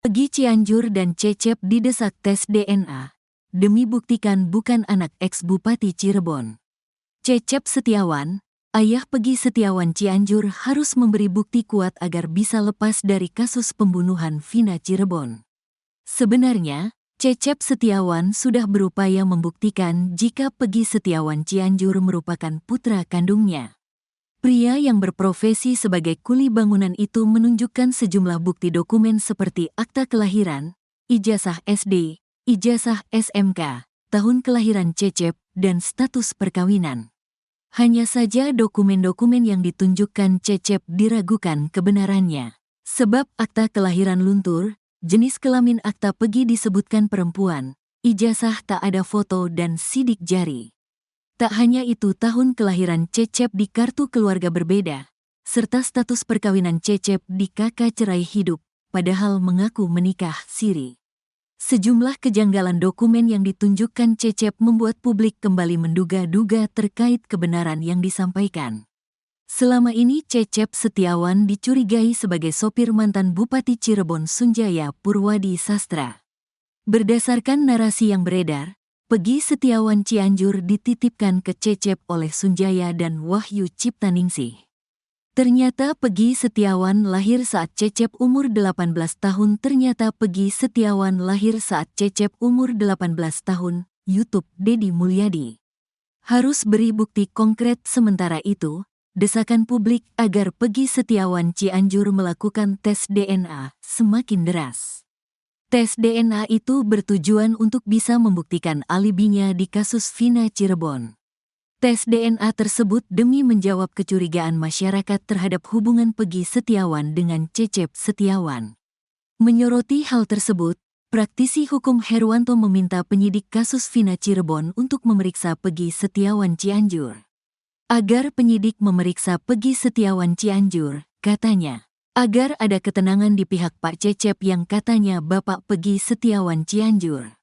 Pegi Cianjur dan Cecep didesak tes DNA demi buktikan bukan anak eks-Bupati Cirebon. Cecep Setiawan, ayah Pegi Setiawan Cianjur, harus memberi bukti kuat agar bisa lepas dari kasus pembunuhan Vina Cirebon. Sebenarnya, Cecep Setiawan sudah berupaya membuktikan jika Pegi Setiawan Cianjur merupakan putra kandungnya. Pria yang berprofesi sebagai kuli bangunan itu menunjukkan sejumlah bukti dokumen seperti akta kelahiran, ijazah SD, ijazah SMK, tahun kelahiran Cecep, dan status perkawinan. Hanya saja dokumen-dokumen yang ditunjukkan Cecep diragukan kebenarannya. Sebab akta kelahiran luntur, jenis kelamin akta Pegi disebutkan perempuan, ijazah tak ada foto dan sidik jari. Tak hanya itu, tahun kelahiran Cecep di kartu keluarga berbeda, serta status perkawinan Cecep di KK cerai hidup, padahal mengaku menikah siri. Sejumlah kejanggalan dokumen yang ditunjukkan Cecep membuat publik kembali menduga-duga terkait kebenaran yang disampaikan. Selama ini Cecep Setiawan dicurigai sebagai sopir mantan Bupati Cirebon Sunjaya Purwadi Sastra. Berdasarkan narasi yang beredar, Pegi Setiawan Cianjur dititipkan ke Cecep oleh Sunjaya dan Wahyu Ciptaningsih. Ternyata Pegi Setiawan lahir saat Cecep umur 18 tahun. Ternyata Pegi Setiawan lahir saat Cecep umur 18 tahun. YouTube Dedi Mulyadi. Harus beri bukti konkret. Sementara itu, desakan publik agar Pegi Setiawan Cianjur melakukan tes DNA semakin deras. Tes DNA itu bertujuan untuk bisa membuktikan alibinya di kasus Vina Cirebon. Tes DNA tersebut demi menjawab kecurigaan masyarakat terhadap hubungan Pegi Setiawan dengan Cecep Setiawan. Menyoroti hal tersebut, praktisi hukum Herwanto meminta penyidik kasus Vina Cirebon untuk memeriksa Pegi Setiawan Cianjur. Agar penyidik memeriksa Pegi Setiawan Cianjur, katanya, agar ada ketenangan di pihak Pak Cecep yang katanya Bapak Pegi Setiawan Cianjur.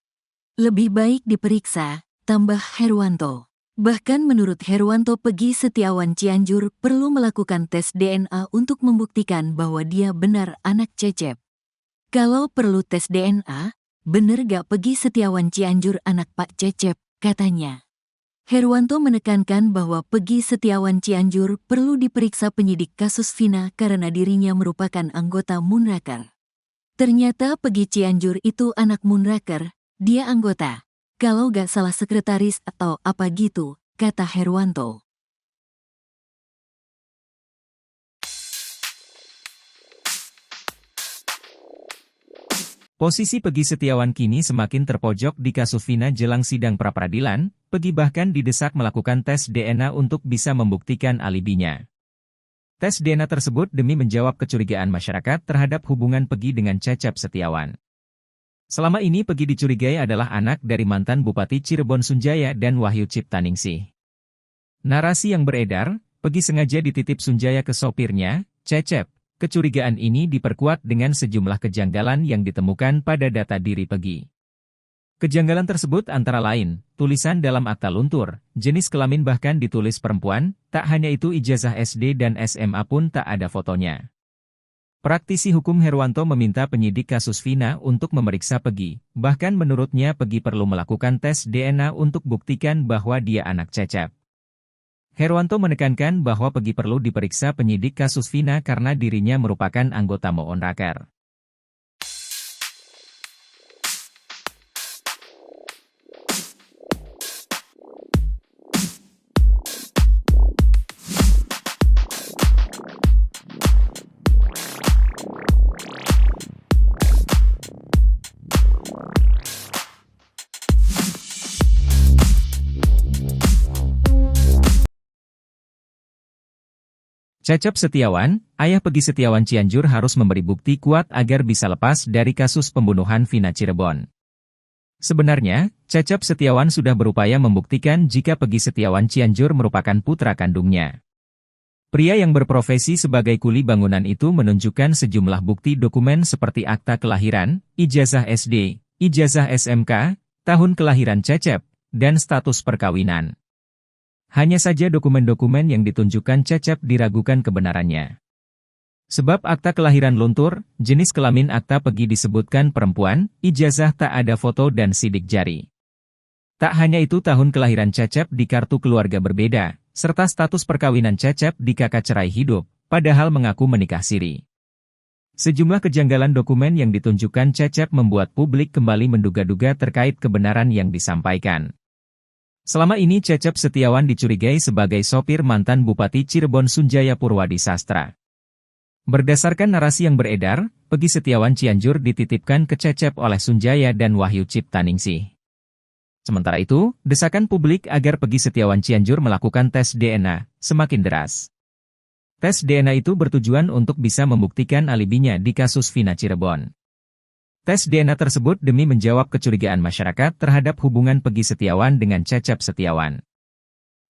Lebih baik diperiksa, tambah Herwanto. Bahkan menurut Herwanto, Pegi Setiawan Cianjur perlu melakukan tes DNA untuk membuktikan bahwa dia benar anak Cecep. Kalau perlu tes DNA, bener gak Pegi Setiawan Cianjur anak Pak Cecep, katanya. Herwanto menekankan bahwa Pegi Setiawan Cianjur perlu diperiksa penyidik kasus Vina karena dirinya merupakan anggota Munraker. Ternyata Pegi Cianjur itu anak Munraker, dia anggota. Kalau gak salah sekretaris atau apa gitu, kata Herwanto. Posisi Pegi Setiawan kini semakin terpojok di kasus Vina jelang sidang pra-peradilan. Pegi bahkan didesak melakukan tes DNA untuk bisa membuktikan alibinya. Tes DNA tersebut demi menjawab kecurigaan masyarakat terhadap hubungan Pegi dengan Cecep Setiawan. Selama ini Pegi dicurigai adalah anak dari mantan Bupati Cirebon Sunjaya dan Wahyu Ciptaningsih. Narasi yang beredar, Pegi sengaja dititip Sunjaya ke sopirnya, Cecep. Kecurigaan ini diperkuat dengan sejumlah kejanggalan yang ditemukan pada data diri Pegi. Kejanggalan tersebut antara lain, tulisan dalam akta luntur, jenis kelamin bahkan ditulis perempuan, tak hanya itu ijazah SD dan SMA pun tak ada fotonya. Praktisi hukum Herwanto meminta penyidik kasus Vina untuk memeriksa Pegi, bahkan menurutnya Pegi perlu melakukan tes DNA untuk buktikan bahwa dia anak Cecep. Herwanto menekankan bahwa Pegi perlu diperiksa penyidik kasus Vina karena dirinya merupakan anggota Munraker. Cecep Setiawan, ayah Pegi Setiawan Cianjur harus memberi bukti kuat agar bisa lepas dari kasus pembunuhan Vina Cirebon. Sebenarnya, Cecep Setiawan sudah berupaya membuktikan jika Pegi Setiawan Cianjur merupakan putra kandungnya. Pria yang berprofesi sebagai kuli bangunan itu menunjukkan sejumlah bukti dokumen seperti akta kelahiran, ijazah SD, ijazah SMK, tahun kelahiran Cecep, dan status perkawinan. Hanya saja dokumen-dokumen yang ditunjukkan Cecep diragukan kebenarannya. Sebab akta kelahiran luntur, jenis kelamin akta Peggy disebutkan perempuan, ijazah tak ada foto dan sidik jari. Tak hanya itu, tahun kelahiran Cecep di kartu keluarga berbeda, serta status perkawinan Cecep di kakak cerai hidup, padahal mengaku menikah siri. Sejumlah kejanggalan dokumen yang ditunjukkan Cecep membuat publik kembali menduga-duga terkait kebenaran yang disampaikan. Selama ini Cecep Setiawan dicurigai sebagai sopir mantan Bupati Cirebon Sunjaya Purwadi Sastra. Berdasarkan narasi yang beredar, Peggy Setiawan Cianjur dititipkan ke Cecep oleh Sunjaya dan Wahyu Ciptaningsih. Sementara itu, desakan publik agar Peggy Setiawan Cianjur melakukan tes DNA semakin deras. Tes DNA itu bertujuan untuk bisa membuktikan alibinya di kasus Vina Cirebon. Tes DNA tersebut demi menjawab kecurigaan masyarakat terhadap hubungan Peggy Setiawan dengan Cecep Setiawan.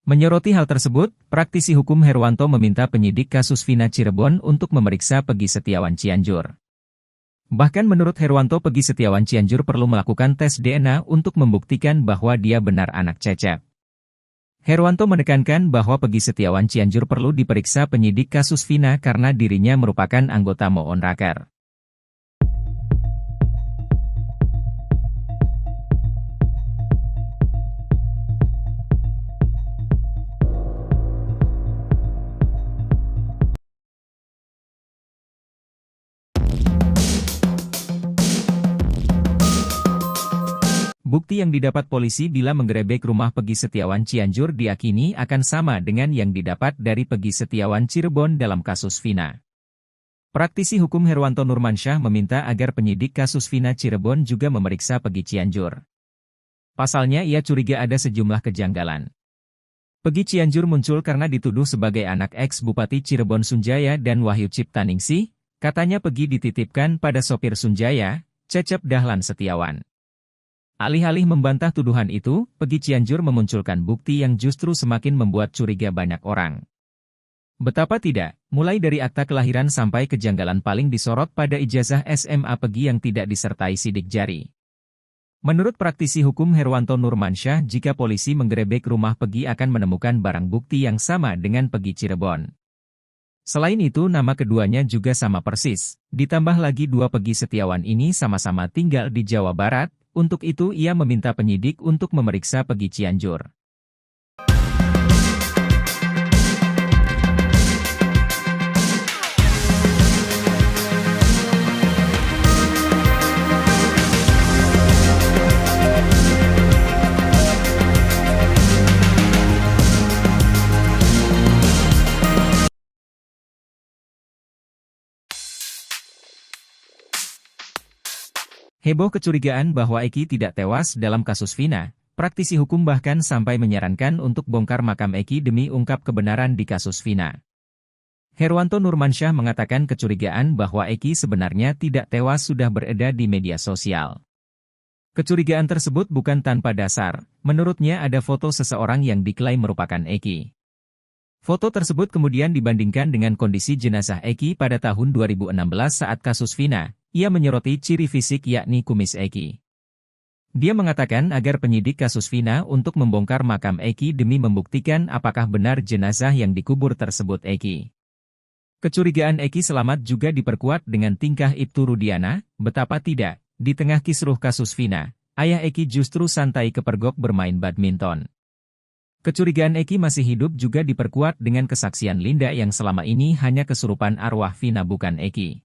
Menyoroti hal tersebut, praktisi hukum Herwanto meminta penyidik kasus Vina Cirebon untuk memeriksa Peggy Setiawan Cianjur. Bahkan menurut Herwanto, Peggy Setiawan Cianjur perlu melakukan tes DNA untuk membuktikan bahwa dia benar anak Cecep. Herwanto menekankan bahwa Peggy Setiawan Cianjur perlu diperiksa penyidik kasus Vina karena dirinya merupakan anggota Moon Raker. Bukti yang didapat polisi bila menggerebek rumah Peggy Setiawan Cianjur diyakini akan sama dengan yang didapat dari Peggy Setiawan Cirebon dalam kasus Vina. Praktisi hukum Herwanto Nurmansyah meminta agar penyidik kasus Vina Cirebon juga memeriksa Peggy Cianjur. Pasalnya ia curiga ada sejumlah kejanggalan. Peggy Cianjur muncul karena dituduh sebagai anak ex-Bupati Cirebon Sunjaya dan Wahyu Ciptaningsih, katanya Peggy dititipkan pada sopir Sunjaya, Cecep Dahlan Setiawan. Alih-alih membantah tuduhan itu, Peggy Cianjur memunculkan bukti yang justru semakin membuat curiga banyak orang. Betapa tidak, mulai dari akta kelahiran sampai kejanggalan paling disorot pada ijazah SMA Peggy yang tidak disertai sidik jari. Menurut praktisi hukum Herwanto Nurmansyah, jika polisi menggerebek rumah Peggy akan menemukan barang bukti yang sama dengan Peggy Cirebon. Selain itu, nama keduanya juga sama persis, ditambah lagi dua Peggy Setiawan ini sama-sama tinggal di Jawa Barat. Untuk itu ia meminta penyidik untuk memeriksa Peggy Cianjur. Heboh kecurigaan bahwa Eki tidak tewas dalam kasus Vina, praktisi hukum bahkan sampai menyarankan untuk bongkar makam Eki demi ungkap kebenaran di kasus Vina. Herwanto Nurmansyah mengatakan kecurigaan bahwa Eki sebenarnya tidak tewas sudah beredar di media sosial. Kecurigaan tersebut bukan tanpa dasar, menurutnya ada foto seseorang yang diklaim merupakan Eki. Foto tersebut kemudian dibandingkan dengan kondisi jenazah Eki pada tahun 2016 saat kasus Vina. Ia menyoroti ciri fisik yakni kumis Eki. Dia mengatakan agar penyidik kasus Vina untuk membongkar makam Eki demi membuktikan apakah benar jenazah yang dikubur tersebut Eki. Kecurigaan Eki selamat juga diperkuat dengan tingkah Ibtu Rudiana, betapa tidak, di tengah kisruh kasus Vina, ayah Eki justru santai kepergok bermain badminton. Kecurigaan Eki masih hidup juga diperkuat dengan kesaksian Linda yang selama ini hanya kesurupan arwah Vina bukan Eki.